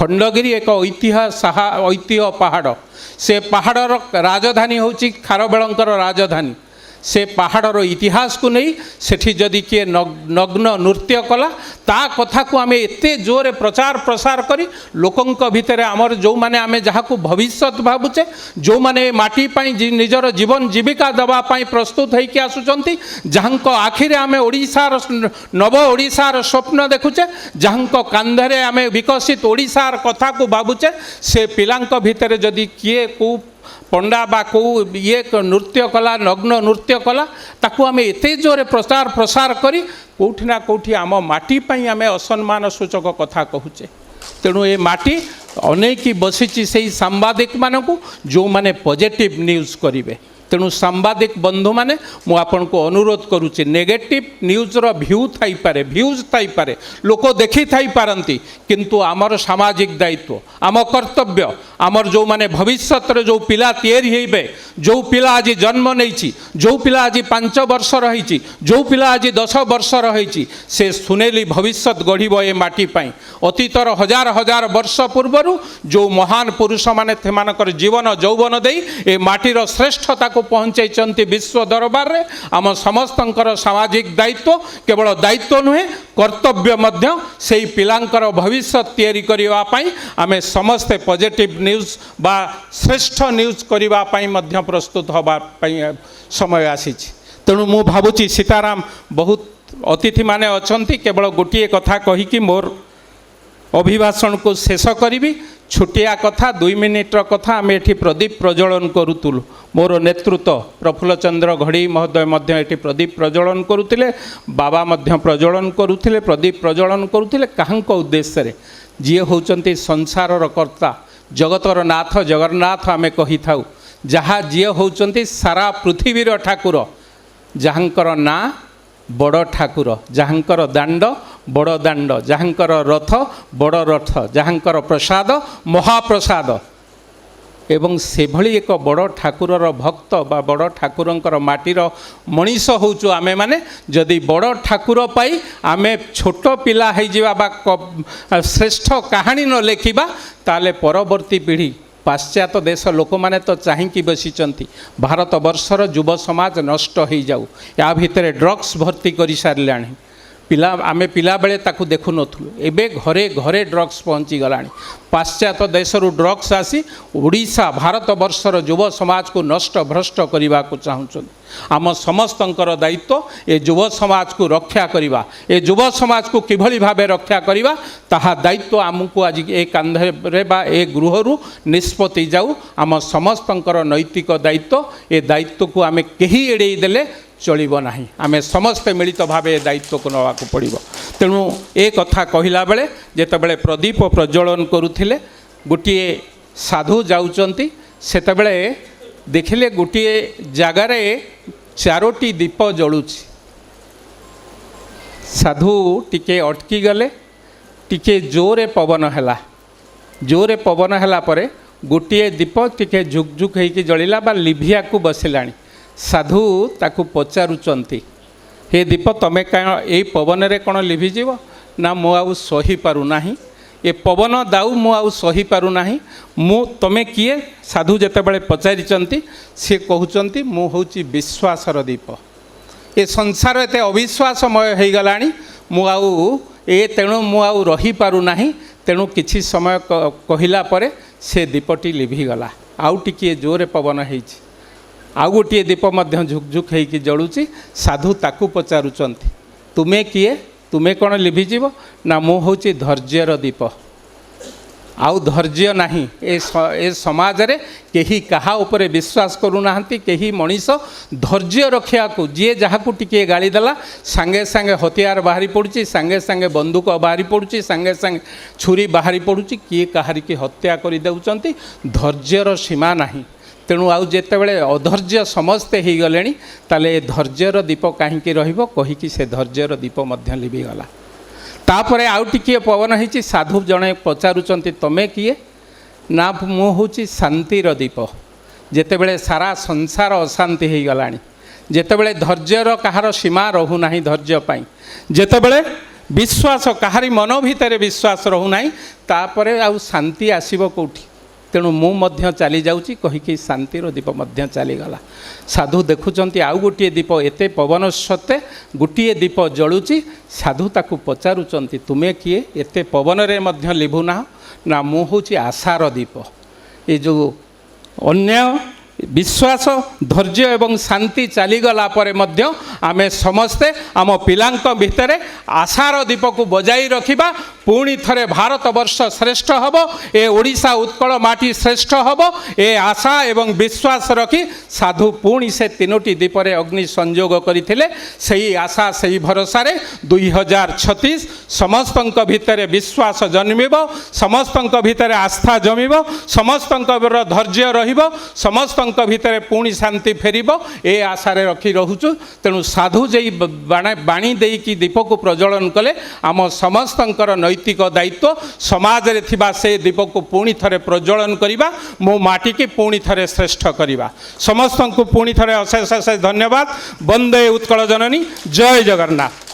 खंडगिरी एक ऐतिह्य पहाड़ से पहाड़र राजधानी होची खारबेलंकर राजधानी से पहाड़र इतिहास को नहीं सेठी जदि किए नग्न नृत्य कला ता कथा को आम एत जोरे प्रचार प्रसार करी लोकंक भितर आमर जो माने आमे जहाँ को भविष्य भावुचे जो माने माटी पाई निजर जीवन जीविका दवापाई प्रस्तुत होइके आसुचंती जहाँक आखिरे आमे ओडिशार नव ओडिशार स्वप्न देखुचे जहाँक कांधरे आमे विकसित ओडिशार कथा को भावुचे से पिलांक भितर जदि किए को पंडा बा को ये नृत्य कला नग्न नृत्य कला ताकू आम एत जोरे प्रचार प्रसार करी कौटी ना कौटी आम माटी पाई आम असम्मान सूचक कथा कहूचे तेणु ये माटी अनेक बसी से सांबादिक मानू जो माने पॉजिटिव न्यूज़ करेंगे तेणु सांबादिक बंधु मैंने मु आपन को अनुरोध करुच्ची नेगेटिव न्यूज़र भ्यू थाई पारे व्यूज थाई पारे लोक देखी थाई पारंती किंतु आमर सामाजिक दायित्व आम कर्तव्य आमर जो माने भविष्य जो पिला तैयारी हेबे जो पिला आज जन्म नहीं जो पिला आज 5 वर्ष रही जो पिला आज 10 वर्ष रही से सुनेली भविष्य गढ़ ए माटी पाई अतीतर हजार हजार वर्ष पूर्वर जो महान पुरुष माने सेमानकर जीवन जौवन दे ए माटीर श्रेष्ठता को पहुँचाई विश्व दरबार रे आम समस्तंकर सामाजिक दायित्व केवल दायित्व नुहे कर्तव्य मध्य सेई पिलांकर भविष्य तैयारी करिवा पाई आमे समस्ते पॉजिटिव न्यूज़ बा श्रेष्ठ न्यूज़ करिवा पाई मध्य प्रस्तुत होबा पाई समय आसीछि तेणु मु भाबुछि सीताराम बहुत अतिथि माने अछंती केवल गोटिए कथा कही कि मोर अभिभाषण को शेष करी छोटिया कथा 2 मिनिटर कथा आम एठी प्रदीप प्रज्वलन करूतुलु मोर नेतृत्व प्रफुल्ल चंद्र घड़ी महोदय मध्य एठी प्रदीप प्रज्वलन करुतिले बाबा मध्य प्रज्वलन करुतिले प्रदीप प्रज्वलन करुतिले काहंक उद्देश्य रे जी होचंती संसारर कर्ता जगतर नाथ जगन्नाथ आमे कही थाउ जहाँ जी होचंती सारा पृथ्वीर ठाकुर जहाँकर ना बड़ ठाकुर जहाँकर दांड बड़ दांड जहाँकर रथ बड़ रथ जहाँकर प्रसाद महाप्रसाद एवं से भली एक बड़ ठाकुरर भक्त बा बड़ ठाकुरंकर माटीर मनीष होचु आमे माने जदि बड़ ठाकुर पाई आमे छोट पिला है जिवा बा श्रेष्ठ कहानी न लेखिबा ताले परवर्ती पीढ़ी पाश्चात्य देश लोक माने तो चाहिकी बसीचंती भारत वर्षर युव समाज नष्ट हो जाऊ या भितर ड्रग्स भर्ती कर सारे पिला आमे पिला बेले ताकू देखु नथुलु एबे घरे घरे ड्रग्स पहुँची गलानी पाश्चात्य देशरू ड्रग्स आसी ओडिशा भारत वर्षर युव समाज को नष्ट भ्रष्ट करने को चाहूँ आम समस्तंकर दायित्व ए युव समाज को रक्षा करवा ए युव समाज को किभली भाबे रक्षा करवा ताहा दायित्व आमको आज ए कांधरे बा ए गृहरु निष्पत्ति जाऊ आम समस्तंकर नैतिक दायित्व ए दायित्व को आमे केही एड़े देले चलिब नाही आमे समस्ते मिलित भावे दायित्व को नवाक पड़िबो तेणु ए कथा कहिला बेले जेतेबेले प्रदीप प्रज्वलन करुथिले गोटिए साधु जाउचंती सेतेबेले देखिले गोटिए जगार 4टी दीप जलुछि साधु टिके अटकी गले टिके जोरे पवन हैला परे गोटिए दीप टिके झुकझुक होइकी जलिला बा लिभिया को बसिलाणी साधु ताकू पचारुचंती हे दीप तमे क्या ये पवन रे कौन लिभिजीव ना मु आउ सही पारु नाही ए पवन दाऊ मु आउ सही पारु नाही मु तमे किए साधु जेतेबेले पचारिचंती से कहउचंती मु होची विश्वासर दीप ए संसार एते अविश्वासमय हो गलानी मु आउ ए तेणु मु आउ रही पारु नाही तेणु किछि समय कहिला परे से दीपटी लिभिगला आउ टिके जोरे पवन हेछि आउ गोटे दीप मध्य झुकझुक होइकी जलुची साधु ताकू पचारुचंती तुमे किए तुमे कौन लिभिजीव ना मु होची धैर्यर दीप आउ धैर्य नाही ए समाज रे केही कहा उपरे विश्वास करूनाहांती केही मनीष धैर्य रखिया को जी जहाँ को टिके गाली देला सांगे सांगे हथियार बाहरी पड़ुची सांगे सांगे बंदूक बाहरी पड़ुची सांगे सांगे छुरी बाहरी पड़ुची किए कहारी की हत्या कर देउचंती धैर्यर सीमा नाही तेणु आउ जेतेबेले अधैर्य समस्ते हो गले ताले धैर्यर दीप कहीं रहिबो कहीकि से धैर्यर दीप मध्य लिभिगला तापरे आउ टिके पवन होइछि साधु जणे पचारुचंती तमे किए ना मु होछि शांतिर दीप जेतेबेले सारा संसार अशांति हो गलानी जेतेबेले धैर्यर कहार सीमा रहू नाही धैर्य पाई जेतेबेले विश्वास कहारी मन भितर विश्वास रहूना तापर आउ शांति आसीबो कोठी तेणु मु चली जाऊँगी कहीकि शांतिर दीप चलीगला साधु देखुंट आउ गोटे दीप एते पवन सत्ते गोटे दीप जलुची साधु ताकू पचारुंट तुम्हें किए एते पवन रे लिभुना ना मु हूँ आशार दीप ये जो अन्याय विश्वास धैर्य एवं शांति चलीगला परे मध्य आमे समस्ते आम पिलांक भितरे आशार दीप को बजाई रखिबा पुणी थरे भारत वर्ष श्रेष्ठ हब ए ओडिशा उत्कल माटी श्रेष्ठ हब ए आशा एवं विश्वास रखी साधु पुणी से तीनोटी दीपरे अग्नि संयोग करथिले सेही आशा सेही भरोसा रे 2036 समस्तंक भितरे विश्वास जन्मिब समस्तंक भितरे आस्था जमिब समस्तंक धैर्य रहिब समस्तंक भितरे पुणी शांति फेरिब ए आशा रे रखी रहूचु तेणु साधु जेई बाणी देकी दीप को प्रज्वलन कले आम समस्तंकर नैतिक दायित्व समाज रे थिबा से दीप को पुणी थरे प्रज्वलन करिबा मो माटी की पुणी थरे श्रेष्ठ करिबा समस्तंकु पुणी थरे अशेष अशेष धन्यवाद। वंदे उत्कल जननी। जय जगन्नाथ।